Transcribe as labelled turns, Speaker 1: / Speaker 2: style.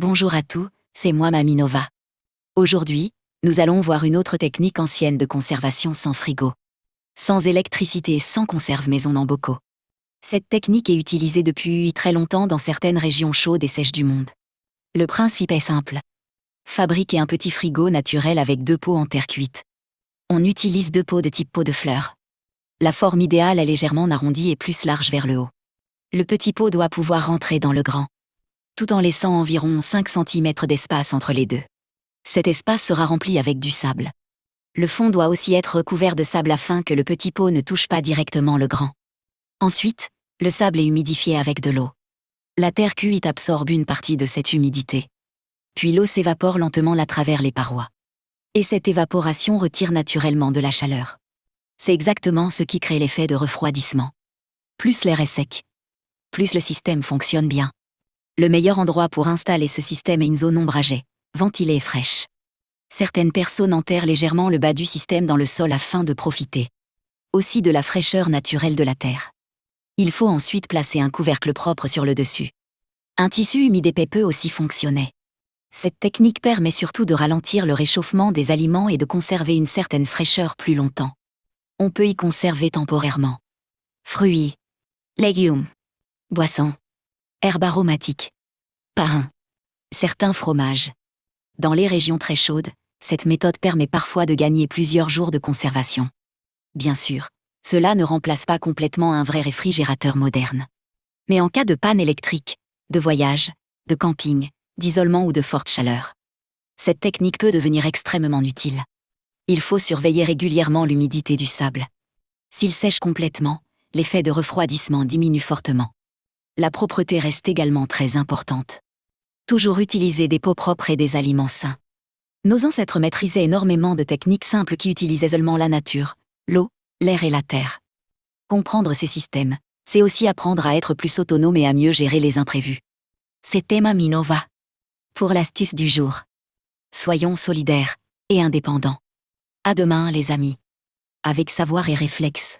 Speaker 1: Bonjour à tous, c'est moi Mamie Nova. Aujourd'hui, nous allons voir une autre technique ancienne de conservation sans frigo. Sans électricité et sans conserve maison en bocaux. Cette technique est utilisée depuis très longtemps dans certaines régions chaudes et sèches du monde. Le principe est simple. Fabriquer un petit frigo naturel avec 2 pots en terre cuite. On utilise 2 pots de type pot de fleurs. La forme idéale est légèrement arrondie et plus large vers le haut. Le petit pot doit pouvoir rentrer dans le grand, tout en laissant environ 5 cm d'espace entre les deux. Cet espace sera rempli avec du sable. Le fond doit aussi être recouvert de sable afin que le petit pot ne touche pas directement le grand. Ensuite, le sable est humidifié avec de l'eau. La terre cuite absorbe une partie de cette humidité. Puis l'eau s'évapore lentement à travers les parois. Et cette évaporation retire naturellement de la chaleur. C'est exactement ce qui crée l'effet de refroidissement. Plus l'air est sec, plus le système fonctionne bien. Le meilleur endroit pour installer ce système est une zone ombragée, ventilée et fraîche. Certaines personnes enterrent légèrement le bas du système dans le sol afin de profiter aussi de la fraîcheur naturelle de la terre. Il faut ensuite placer un couvercle propre sur le dessus. Un tissu humide épais peut aussi fonctionner. Cette technique permet surtout de ralentir le réchauffement des aliments et de conserver une certaine fraîcheur plus longtemps. On peut y conserver temporairement fruits, légumes, boissons, herbes aromatiques, pain, certains fromages. Dans les régions très chaudes, cette méthode permet parfois de gagner plusieurs jours de conservation. Bien sûr, cela ne remplace pas complètement un vrai réfrigérateur moderne. Mais en cas de panne électrique, de voyage, de camping, d'isolement ou de forte chaleur, cette technique peut devenir extrêmement utile. Il faut surveiller régulièrement l'humidité du sable. S'il sèche complètement, l'effet de refroidissement diminue fortement. La propreté reste également très importante. Toujours utiliser des pots propres et des aliments sains. Nos ancêtres maîtrisaient énormément de techniques simples qui utilisaient seulement la nature, l'eau, l'air et la terre. Comprendre ces systèmes, c'est aussi apprendre à être plus autonome et à mieux gérer les imprévus. C'était Mamie Nova. Pour l'astuce du jour. Soyons solidaires et indépendants. À demain les amis. Avec savoir et réflexe.